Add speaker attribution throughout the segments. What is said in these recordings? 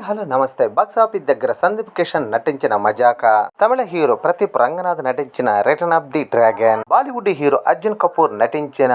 Speaker 1: Hello నమస్తే. Box office దగ్గర సందీప్ కిషన్ నటించిన మజాకా, తమిళ హీరో ప్రదీప్ రంగనాథ్ నటించిన return of the dragon, Bollywood hero Arjun Kapoor నటించిన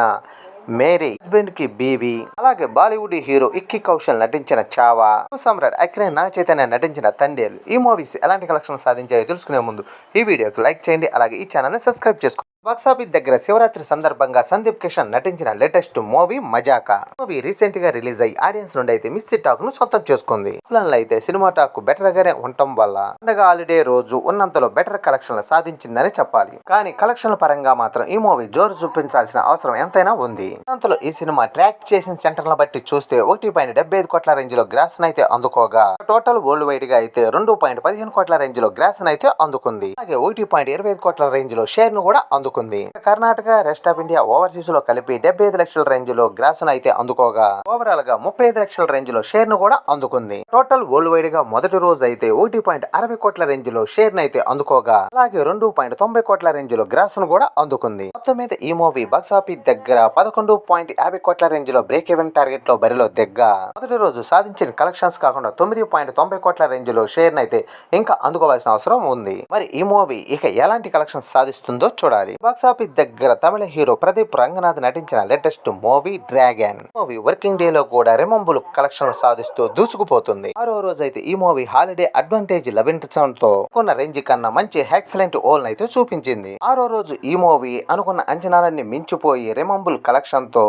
Speaker 1: మేరీ హస్బెండ్ కి బీవీ, అలాగే బాలీవుడ్ హీరో ఇక్కీ కౌశల్ నటించిన చావా, సమ్రాట్ అక్కినే నాగ చైతన్య నటించిన తండేల్. ఈ మూవీస్ ఎలాంటి కలెక్షన్ సాధించాయో తెలుసుకునే ముందు ఈ వీడియోకి లైక్ చేయండి, అలాగే ఈ ఛానల్ ని సబ్స్క్రైబ్ చేసుకోండి. బాక్సాఫీస్ దగ్గర శివరాత్రి సందర్భంగా సందీప్ కిషన్ నటించిన లేటెస్ట్ మూవీ మజాకా. మూవీ రీసెంట్ గా రిలీజ్ అయ్యి ఆడియన్స్ నుండి అయితే మిస్సి టాక్ ను సొంతం చేసుకుంది. అయితే సినిమా టాక్ బెటర్ గానే ఉండటం వల్ల పండగ హాలిడే రోజు ఉన్నంతలో బెటర్ కలెక్షన్లు సాధించిందని చెప్పాలి. కానీ కలెక్షన్ల పరంగా మాత్రం ఈ మూవీ జోరు చూపించాల్సిన అవసరం ఎంతైనా ఉంది. అంతలో ఈ సినిమా ట్రాక్ చేసిన సెంటర్ల బట్టి చూస్తే 1.75 కోట్ల రేంజ్ లో గ్రాస్ అయితే అందుకోగా, టోటల్ వరల్డ్ వైడ్ గా అయితే 2.15 కోట్ల రేంజ్ లో గ్రాస్ అయితే అందుకుంది. అలాగే 1.25 కోట్ల రేంజ్ లో షేర్ ను కూడా అందుకుంది. Karnataka, rest of India, overseas లో కలిపి 75 లక్షల రేంజ్ లో గ్రాస్ అయితే అందుకోగా, ఓవరాల్ గా 35 లక్షల రేంజ్ లో షేర్ ను కూడా అందుకుంది. టోటల్ వరల్డ్ వైడ్ గా మొదటి రోజు అయితే 1.60 కోట్ల రేంజ్ లో షేర్ అయితే అందుకోగా, అలాగే 2.90 కోట్ల రేంజ్ లో గ్రాస్ ను కూడా అందుకుంది. మొత్తం మీద ఈ మూవీ బాక్సాఫీస్ దగ్గర 11.50 కోట్ల రేంజ్ లో బ్రేక్ ఈవెన్ టార్గెట్ లో బరిలో దిగ్గా, మొదటి రోజు సాధించిన కలెక్షన్స్ కాకుండా 9.90 కోట్ల రేంజ్ లో షేర్ అయితే ఇంకా అందుకోవాల్సిన అవసరం ఉంది. మరి ఈ మూవీ ఇక ఎలాంటి కలెక్షన్స్ సాధిస్తుందో చూడాలి. బాక్సాఫీస్ దగ్గర తమిళ హీరో ప్రదీప్ రంగనాథ్ నటించిన latest movie dragon. Movie working day లో కూడా రెమంబుల్ కలెక్షన్ సాధిస్తూ దూసుకుపోతుంది. ఆరో రోజు అయితే ఈ మూవీ హాలిడే అడ్వాంటేజ్ లభించడంతో కొన్న రేంజ్ కన్నా మంచి ఎక్సలెంట్ ఓల్ అయితే చూపించింది. ఆరో రోజు ఈ మూవీ అనుకున్న అంచనాలన్నీ మించిపోయి రెమంబుల్ కలెక్షన్ తో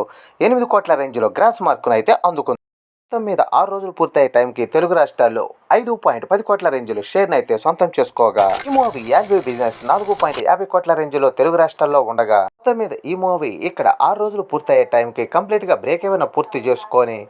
Speaker 1: 8 కోట్ల రేంజ్ లో గ్రాస్ మార్కును అయితే అందుకుంది. మొత్తం మీద 6 రోజులు పూర్తయ్యే టైంకి తెలుగు రాష్ట్రాల్లో 5.10 కోట్ల రేంజ్ లో షేర్ అయితే సొంతం చేసుకోగా, ఈ మూవీ యాల్వీ బిజినెస్ 4.50 కోట్ల రేంజ్ లో తెలుగు రాష్ట్రాల్లో ఉండగా, మొత్తం మీద ఈ మూవీ ఇక్కడ 6 రోజులు పూర్తయ్యే టైంకి కంప్లీట్ గా బ్రేక్ ఈవెన్ పూర్తి చేసుకొని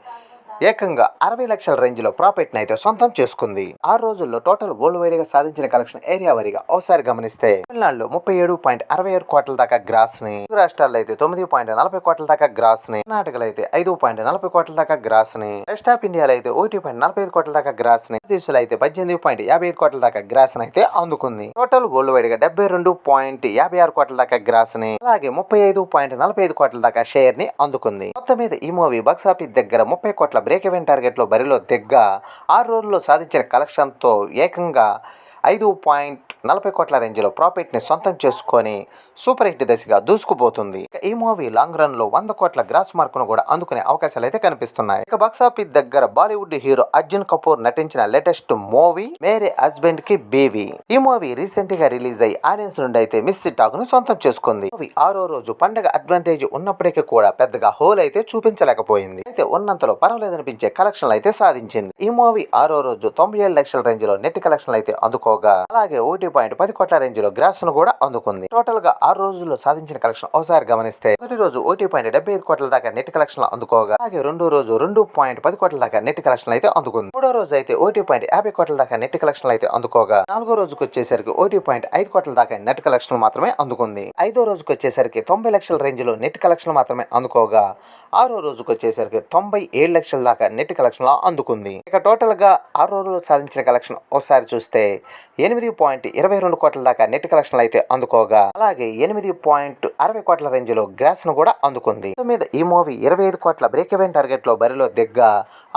Speaker 1: ఏకంగా 60 లక్షల రేంజ్ లో ప్రాఫిట్ అయితే సొంతం చేసుకుంది. 6 రోజుల్లో టోటల్ వరల్డ్ వైడ్ గా సాధించిన కలెక్షన్ ఏరియా వారీగా ఒకసారి గమనిస్తే, తమిళనాడులో 37.66 కోట్ల దాకా గ్రాస్ ని, రాష్ట్రాల్లో అయితే 9.40 కోట్ల దాకా గ్రాస్ ని, కర్ణాటకలో అయితే 5.40 కోట్ల దాకా గ్రాస్ ని, వెస్ట్ ఆఫ్ ఇండియాలో అయితే 1.45 కోట్ల దాకా గ్రాస్ ని, దేశంలో అయితే 18.55 కోట్ల దాకా గ్రాస్ అయితే అందుకుంది. టోటల్ వరల్డ్ వైడ్ గా 72.56 కోట్ల దాకా గ్రాస్ ని, అలాగే 35.45 కోట్ల దాకా షేర్ ని అందుకుంది. మొత్తం మీద ఈ మూవీ బాక్సాఫీస్ దగ్గర 30 కోట్ల బ్రేక్ ఈవెన్ టార్గెట్ లో బరిలో దిగ్గా 6 రోజుల్లో సాధించిన కలెక్షన్ తో ఏకంగా 5.40 కోట్ల రేంజ్ లో ప్రాఫిట్ ని సొంతం చేసుకొని సూపర్ హిట్ దశగా దూసుకుపోతుంది. ఈ మూవీ లాంగ్ రన్ లో 100 కోట్ల గ్రాస్ మార్కును కూడా అందుకునే అవకాశాలు అయితే కనిపిస్తున్నాయి. ఇక బాక్సాఫీస్ దగ్గర బాలీవుడ్ హీరో అర్జున్ కపూర్ నటించిన లేటెస్ట్ మూవీ మేరీ హస్బెండ్ కి బీవీ. ఈ మూవీ రీసెంట్ గా రిలీజ్ అయ్యి ఆడియన్స్ నుండి అయితే మిస్సి టాక్ ను సొంతం చేసుకుంది. మూవీ 6వ రోజు పండగ అడ్వాంటేజ్ ఉన్నప్పటికీ కూడా పెద్దగా హోల్ అయితే చూపించలేకపోయింది. అయితే ఉన్నంతలో పర్వాలేదనిపించే కలెక్షన్లు అయితే సాధించింది. ఈ మూవీ 6వ రోజు 97 లక్షల రేంజ్ లో నెట్ కలెక్షన్లు అయితే అందుకోగా, అలాగే 1.10 కోట్ల రేంజ్ లో గ్రాస్ ను కూడా అందుకుంది. టోటల్ గా 6 రోజుల్లో సాధించిన కలెక్షన్ ఒకసారి గమనిస్తే, మొదటి రోజు 1.75 కోట్ల దాకా నెట్ కలెక్షన్ అందుకోగా, అలాగే రెండో రోజు 2.10 కోట్ల దాకా నెట్ కలెక్షన్ అయితే అందుకుంది. మూడో రోజు అయితే 1.50 కోట్ల దాకా నెట్ కలెక్షన్ అయితే అందుకోగా, నాలుగో రోజుకి వచ్చేసరికి 1.5 కోట్ల దాకా నెట్ కలెక్షన్ మాత్రమే అందుకుంది. ఐదో రోజుకి వచ్చేసరికి 90 లక్షల రేంజ్ లో నెట్ కలెక్షన్ మాత్రమే అందుకోగా, ఆరో రోజుకి వచ్చేసరికి 97 లక్షల దాకా నెట్ కలెక్షన్ అందుకుంది. ఇక టోటల్ గా 6 రోజుల్లో సాధించిన కలెక్షన్ ఒకసారి చూస్తే 8.22 కోట్ల దాకా నెట్ కలెక్షన్ అయితే అందుకోగా, అలాగే 8.60 కోట్ల రేంజ్ లో గ్రాస్ ను కూడా అందుకుంది. మీద ఈ మూవీ 25 కోట్ల బ్రేక్ ఈవెన్ టార్గెట్ లో బరిలో దిగ్గా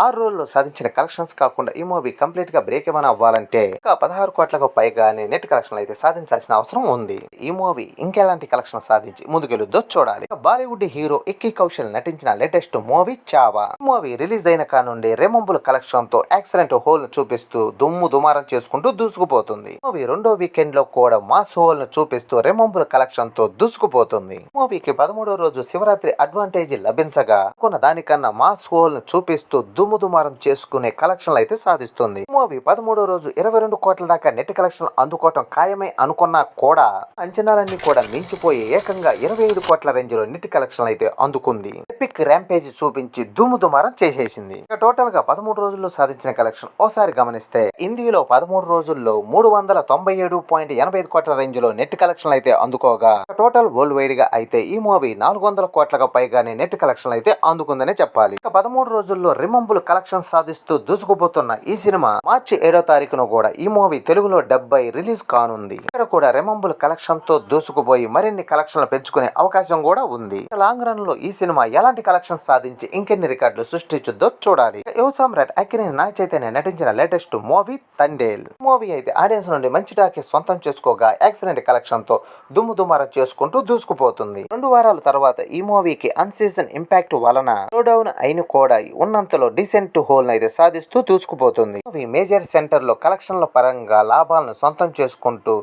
Speaker 1: 6 రోజుల్లో సాధించిన కలెక్షన్స్ కాకుండా ఈ మూవీ కంప్లీట్ గా బ్రేక్ ఈవెన్ అవ్వాలంటే ఇంకా 16 కోట్లకు పైగానే నెట్ కలెక్షన్ అయితే సాధించాల్సిన అవసరం ఉంది. ఈ మూవీ ఇంకెలాంటి కలెక్షన్ సాధించి ముందుకెళ్ళుద్దో చూడాలి. బాలీవుడ్ హీరో ఇక్కీ కౌశల్ నటించిన latest movie Chhaava. Movie release అయిన కానుండి రెమంబుల్ కలెక్షన్ తో ఎక్సలెంట్ హోల్ ను చూపిస్తూ దుమ్ము దుమారం చేసుకుంటూ దూసుకుపోతుంది. మూవీ రెండో వీకెండ్ లో కూడా మాస్ హోల్ ను చూపిస్తూ రెమంబుల్ కలెక్షన్ తో దూసుకుపోతుంది. మూవీకి 13వ రోజు శివరాత్రి అడ్వాంటేజ్ లభించగా, కొన్న దానికన్నా మాస్ హోల్ ను చూపిస్తూ దుమ్ము దుమారం చేసుకునే కలెక్షన్లు అయితే సాధిస్తుంది. మూవీ 13వ రోజు 22 కోట్ల దాకా నెట్ కలెక్షన్ అందుకోవటం ఖాయమే అనుకున్నా కూడా అంచనాలన్నీ కూడా మించిపోయి ఏకంగా 25 కోట్ల రేంజ్ లో నెట్ కలెక్షన్ అయితే అందుకుంది. ఎపిక్ ర్యాంపేజ్ చూపించి దుమ్ము దుమారం చేసేసింది. టోటల్ గా 13 రోజుల్లో సాధించిన కలెక్షన్ ఓసారి గమనిస్తే, హిందీలో 13 రోజుల్లో 397.85 కోట్ల రేంజ్ లో నెట్ కలెక్షన్ అయితే అందుకోగా, టోటల్ వరల్డ్ వైడ్ గా అయితే ఈ మూవీ 400 కోట్లకు పైగానే నెట్ కలెక్షన్ అయితే అందుకుందనే చెప్పాలి. ఇక 13 రోజుల్లో రిమంబుల్ కలెక్షన్ సాధిస్తూ దూసుకుపోతున్న ఈ సినిమా మార్చి 7వ తారీఖున కూడా ఈ మూవీ తెలుగులో 70 రిలీజ్ కానుంది. ఇక్కడ కూడా రిమంబుల్ కలెక్షన్ తో దూసుకుపోయి మరిన్ని కలెక్షన్లు పెంచుకునే అవకాశం కూడా ఉంది. లాంగ్ రన్ లో ఈ సినిమా ఎలాంటి ఎలాంటి కలెక్షన్ సాధించి ఇంకెన్ని రికార్డులు సృష్టించుద్దో చూడాలి. యువ సామ్రాట్ అక్కినేని నాగ చైతన్య నటించిన లేటెస్ట్ మూవీ తండేల్. మూవీ అయితే ఆడియన్స్ నుండి మంచి టాకీ సొంతం చేసుకోగా ఎక్సలెంట్ కలెక్షన్ తో దుమ్ము దుమారం చేసుకుంటూ దూసుకుపోతుంది. 2 వారాల తర్వాత ఈ మూవీకి అన్ సీజన్ ఇంపాక్ట్ వలన స్లో డౌన్ అయిన కూడా ఉన్నంతలో డీసెంట్ హోల్ అయితే సాధిస్తూ దూసుకుపోతుంది. మూవీ మేజర్ సెంటర్ లో కలెక్షన్ల పరంగా లాభాలను సొంతం చేసుకుంటూ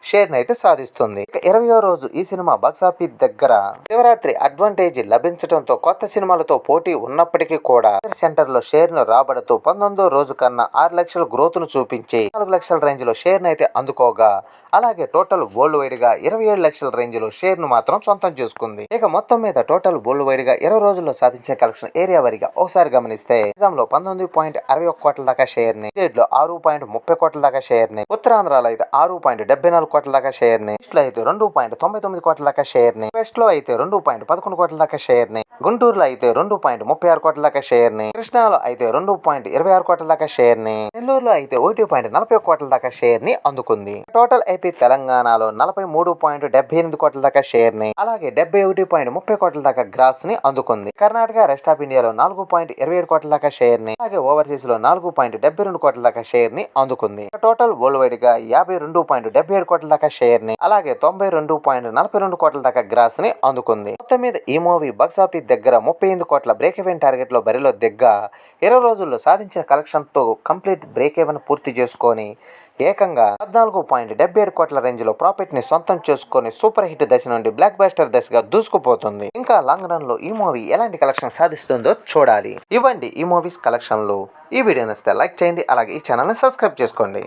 Speaker 1: షేర్ అయితే సాధిస్తుంది. 20వ రోజు ఈ సినిమా బాక్సాఫీస్ దగ్గర శివరాత్రి అడ్వాంటేజ్ లభించడంతో కొత్త సినిమాలతో పోటీ ఉన్నప్పటికీ కూడా సెంటర్ లో షేర్ ను రాబడుతూ 19వ రోజు కన్నా 6 లక్షల గ్రోత్ ను చూపించి 4 లక్షల రేంజ్ లో షేర్ అయితే అందుకోగా, అలాగే టోటల్ వరల్డ్ వైడ్ గా 27 లక్షల రేంజ్ లో షేర్ ను మాత్రం సొంతం చేసుకుంది. ఇక మొత్తం మీద టోటల్ వరల్డ్ వైడ్ గా 20 రోజుల్లో సాధించిన కలెక్షన్ ఏరియా వారిగా ఒకసారి గమనిస్తే నిజాంలో 19.61 కోట్ల దాకా షేర్ ని, స్టేట్ లో 6.30 కోట్ల దాకా షేర్ ని, ఉత్తరాంధ్రలో అయితే 6.74 కోట్ల దాకా షేర్ ని, ఈస్ట్ లో అయితే 2.99 కోట్ల దాకా షేర్ ని, వెస్ట్ లో అయితే 2.11 కోట్ల దాకా షేర్ ని, గుంటూరులో అయితే 2.36 కోట్ల దాకా షేర్ ని, కృష్ణాలో అయితే 2.26 కోట్ల దాకా షేర్ ని, నెల్లూరులో అయితే 1.40 కోట్ల దాకా షేర్ ని అందుకుంది. టోటల్ ఏపీ తెలంగాణలో 43.78 కోట్ల దాకా షేర్ ని, అలాగే 71.30 కోట్ల దాకా గ్రాస్ ని అందుకుంది. కర్ణాటక, రెస్ట్ ఆఫ్ ఇండియాలో 4.27 కోట్ల దాకా షేర్ ని, అలాగే ఓవర్సీస్ లో 4.72 కోట్ల దాకా షేర్ ని అందుకుంది. టోటల్ వరల్డ్ వైడ్ గా 52.77 కోట్ల దాకా షేర్ ని, అలాగే 92.42 కోట్ల దాకా గ్రాస్ ని అందుకుంది. మొత్తం మీద ఈ మూవీ బాక్సాఫీస్ దగ్గర 38 కోట్ల బ్రేక్ ఈవెన్ టార్గెట్ లో బరిలో దిగ్గా 20 రోజుల్లో సాధించిన కలెక్షన్ తో కంప్లీట్ బ్రేక్ ఈవెన్ పూర్తి చేసుకొని ఏకంగా 14.77 కోట్ల రేంజ్ లో ప్రాఫిట్ ని సొంతం చేసుకొని సూపర్ హిట్ దశ నుండి బ్లాక్ బస్టర్ దశగా దూసుకుపోతుంది. ఇంకా లాంగ్ రన్ లో ఈ మూవీ ఎలాంటి కలెక్షన్ సాధిస్తుందో చూడాలి. ఇవ్వండి ఈ మూవీస్ కలెక్షన్లు. ఈ వీడియో నచ్చితే లైక్ చేయండి, అలాగే ఈ ఛానల్ ని సబ్స్క్రైబ్ చేసుకోండి.